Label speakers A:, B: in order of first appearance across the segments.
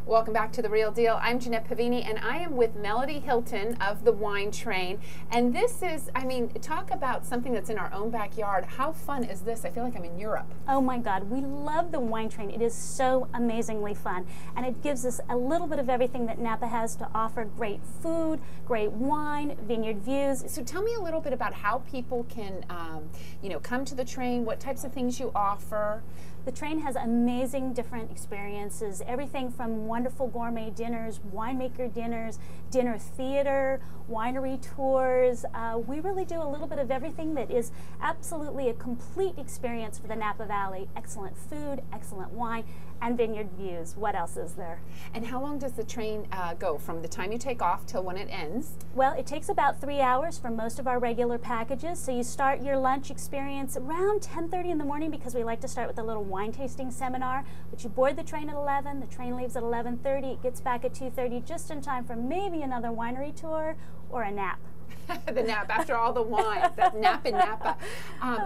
A: Welcome back to The Real Deal. I'm Jeanette Pavini, and I am with Melody Hilton of the Wine Train. And this is, I mean, talk about something that's in our own backyard. How fun is this? I feel like I'm in Europe.
B: Oh my God, we love the Wine Train. It is so amazingly fun. And it gives us a little bit of everything that Napa has to offer. Great food, great wine, vineyard views.
A: So tell me a little bit about how people can, come to the train, what types of things you offer.
B: The train has amazing different experiences, everything from wonderful gourmet dinners, winemaker dinners, dinner theater, winery tours. We really do a little bit of everything that is absolutely a complete experience for the Napa Valley. Excellent food, excellent wine, and vineyard views. What else is there?
A: And how long does the train go from the time you take off till when it ends?
B: Well, it takes about 3 hours for most of our regular packages. So you start your lunch experience around 10:30 in the morning because we like to start with a little wine tasting seminar. But you board the train at 11, the train leaves at 11:30, it gets back at 2:30 just in time for maybe another winery tour or a nap.
A: The nap after all the wine, that nap in Napa.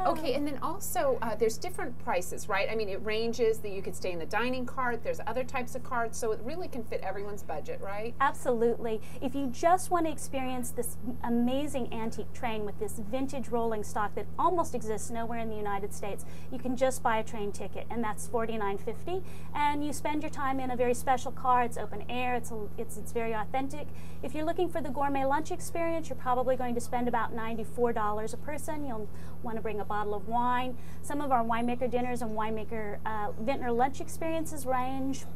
A: Okay, and then also there's different prices, right? I mean, it ranges that you could stay in the dining cart. There's other types of carts, so it really can fit everyone's budget, right?
B: Absolutely. If you just want to experience this amazing antique train with this vintage rolling stock that almost exists nowhere in the United States, you can just buy a train ticket, and that's $49.50. And you spend your time in a very special car. It's open air. It's very authentic. If you're looking for the gourmet lunch experience, you're probably going to spend about $94 a person. You'll want to bring a bottle of wine. Some of our winemaker dinners and winemaker vintner lunch experiences range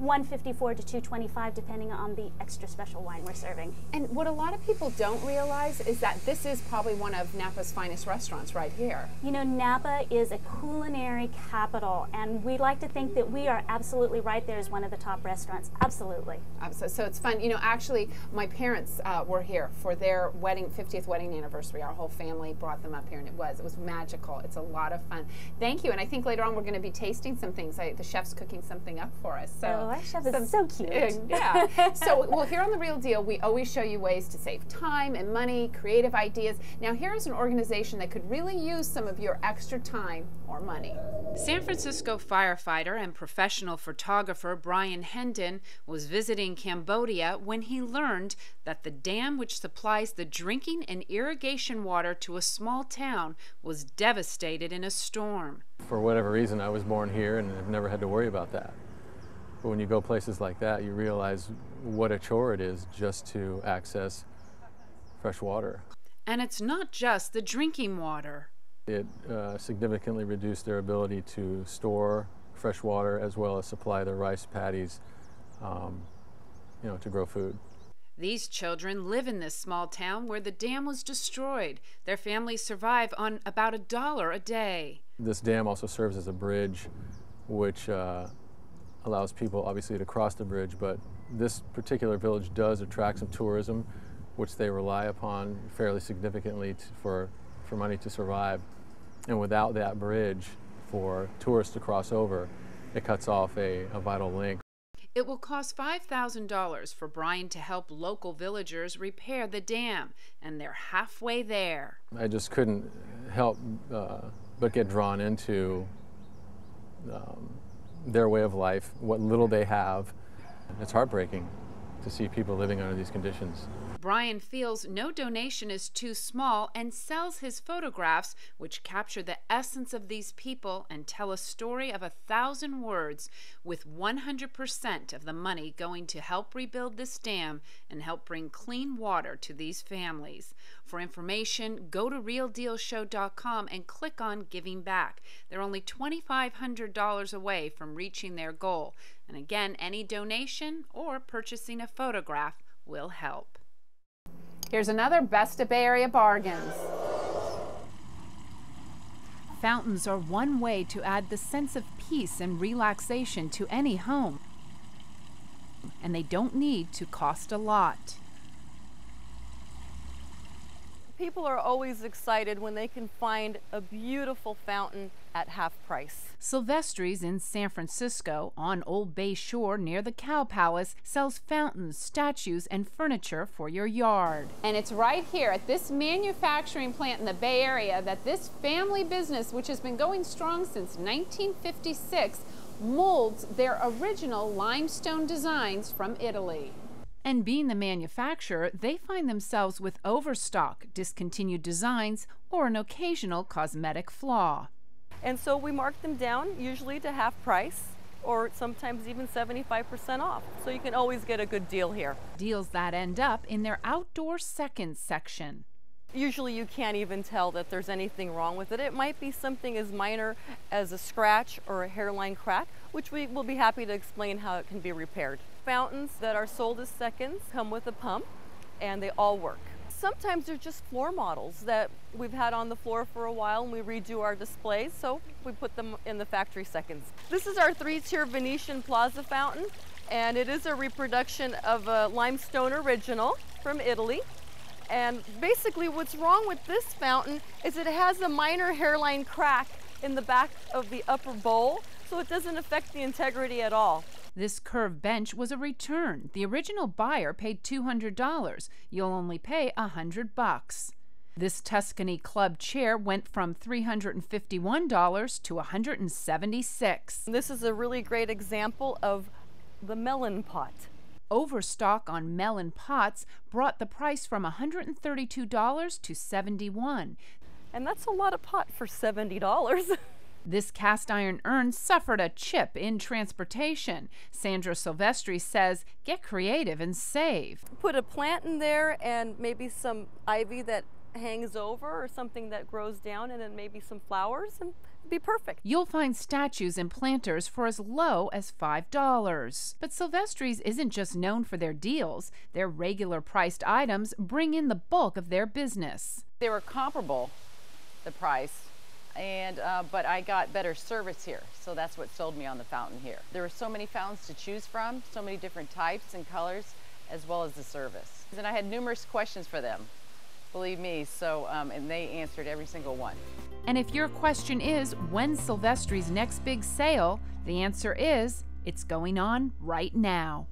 B: $154 to $225 depending on the extra special wine we're serving.
A: And what a lot of people don't realize is that this is probably one of Napa's finest restaurants right here.
B: You know, Napa is a culinary capital, and we like to think that we are absolutely right there as one of the top restaurants. Absolutely.
A: So it's fun. You know, actually, my parents were here for their 50th wedding anniversary. Our whole family brought them up here, and it was magical. It's a lot of fun. Thank you. And I think later on we're going to be tasting some things. The chef's cooking something up for us. So.
B: Oh, our chef is so cute.
A: Yeah. So, well, here on The Real Deal, we always show you ways to save time and money, creative ideas. Now, here's an organization that could really use some of your extra time or money. San Francisco firefighter and professional photographer Brian Hendon was visiting Cambodia when he learned that the dam which supplies the drinking and irrigation water to a small town was devastated in a storm.
C: For whatever reason, I was born here and have never had to worry about that. But when you go places like that, you realize what a chore it is just to access fresh water.
A: And it's not just the drinking water.
C: It significantly reduced their ability to store fresh water as well as supply their rice paddies, to grow food.
A: These children live in this small town where the dam was destroyed. Their families survive on about $1 a day.
C: This dam also serves as a bridge, which allows people obviously to cross the bridge, but this particular village does attract some tourism, which they rely upon fairly significantly for money to survive. And without that bridge for tourists to cross over, it cuts off a vital link.
A: It will cost $5,000 for Brian to help local villagers repair the dam, and they're halfway there.
C: I just couldn't help but get drawn into their way of life, what little they have. It's heartbreaking to see people living under these conditions.
A: Brian feels no donation is too small and sells his photographs, which capture the essence of these people and tell a story of 1,000 words, with 100% of the money going to help rebuild this dam and help bring clean water to these families. For information, go to realdealshow.com and click on Giving Back. They're only $2,500 away from reaching their goal. And again, any donation or purchasing a photograph will help. Here's another Best of Bay Area bargains. Fountains are one way to add the sense of peace and relaxation to any home, and they don't need to cost a lot.
D: People are always excited when they can find a beautiful fountain at half price.
A: Silvestri's in San Francisco on Old Bay Shore near the Cow Palace sells fountains, statues, and furniture for your yard. And it's right here at this manufacturing plant in the Bay Area that this family business, which has been going strong since 1956, molds their original limestone designs from Italy. And being the manufacturer, they find themselves with overstock, discontinued designs, or an occasional cosmetic flaw.
D: And so we mark them down, usually to half price, or sometimes even 75% off. So you can always get a good deal here.
A: Deals that end up in their outdoor seconds section.
D: Usually you can't even tell that there's anything wrong with it. It might be something as minor as a scratch or a hairline crack, which we will be happy to explain how it can be repaired. Fountains that are sold as seconds come with a pump, and they all work. Sometimes they're just floor models that we've had on the floor for a while, and we redo our displays, so we put them in the factory seconds. This is our 3-tier Venetian Plaza fountain, and it is a reproduction of a limestone original from Italy. And basically what's wrong with this fountain is it has a minor hairline crack in the back of the upper bowl, so it doesn't affect the integrity at all.
A: This curved bench was a return. The original buyer paid $200. You'll only pay $100. This Tuscany club chair went from $351 to $176.
D: This is a really great example of the melon pot.
A: Overstock on melon pots brought the price from $132 to $71.
D: And that's a lot of pot for $70.
A: This cast iron urn suffered a chip in transportation. Sandra Silvestri says, get creative and save.
D: Put a plant in there and maybe some ivy that hangs over or something that grows down, and then maybe some flowers, and it'd be perfect.
A: You'll find statues and planters for as low as $5. But Silvestri's isn't just known for their deals. Their regular priced items bring in the bulk of their business.
E: They were comparable, the price, and but I got better service here, so that's what sold me on the fountain here. There were so many fountains to choose from, so many different types and colors, as well as the service. And I had numerous questions for them, believe me, so and they answered every single one.
A: And if your question is, when's Silvestri's next big sale? The answer is, it's going on right now.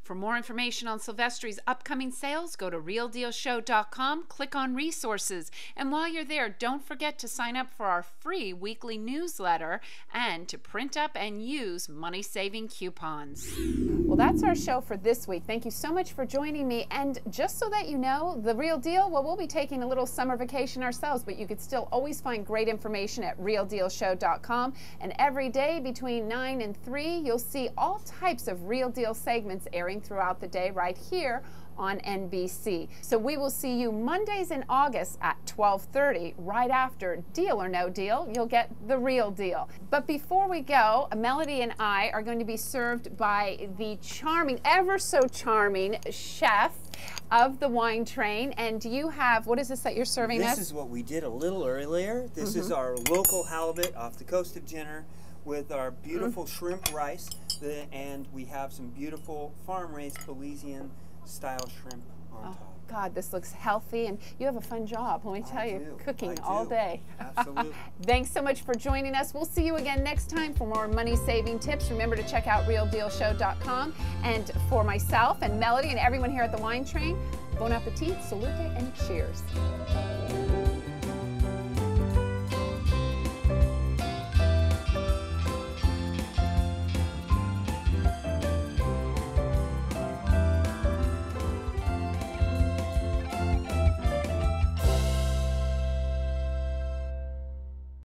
A: For more information on Silvestri's upcoming sales, go to realdealshow.com, click on resources, and while you're there, don't forget to sign up for our free weekly newsletter and to print up and use money-saving coupons. Well, that's our show for this week. Thank you so much for joining me. And just so that you know, The Real Deal, well, we'll be taking a little summer vacation ourselves, but you could still always find great information at realdealshow.com. And every day between 9 and 3, you'll see all types of Real Deal segments airing throughout the day right here on NBC. So we will see you Mondays in August at 12:30, right after Deal or No Deal. You'll get The Real Deal. But before we go, Melody and I are going to be served by the charming, ever so charming chef of the Wine Train. And you have, what is this that you're serving us?
F: This is what we did a little earlier. This is our local halibut off the coast of Jenner with our beautiful shrimp rice, and we have some beautiful farm-raised Belizean style shrimp on top.
A: God, this looks healthy, and you have a fun job, let me tell you, cooking all day.
F: Absolutely.
A: Thanks so much for joining us. We'll see you again next time for more money-saving tips. Remember to check out realdealshow.com. And for myself and Melody and everyone here at the Wine Train, bon appetit, salute, and cheers.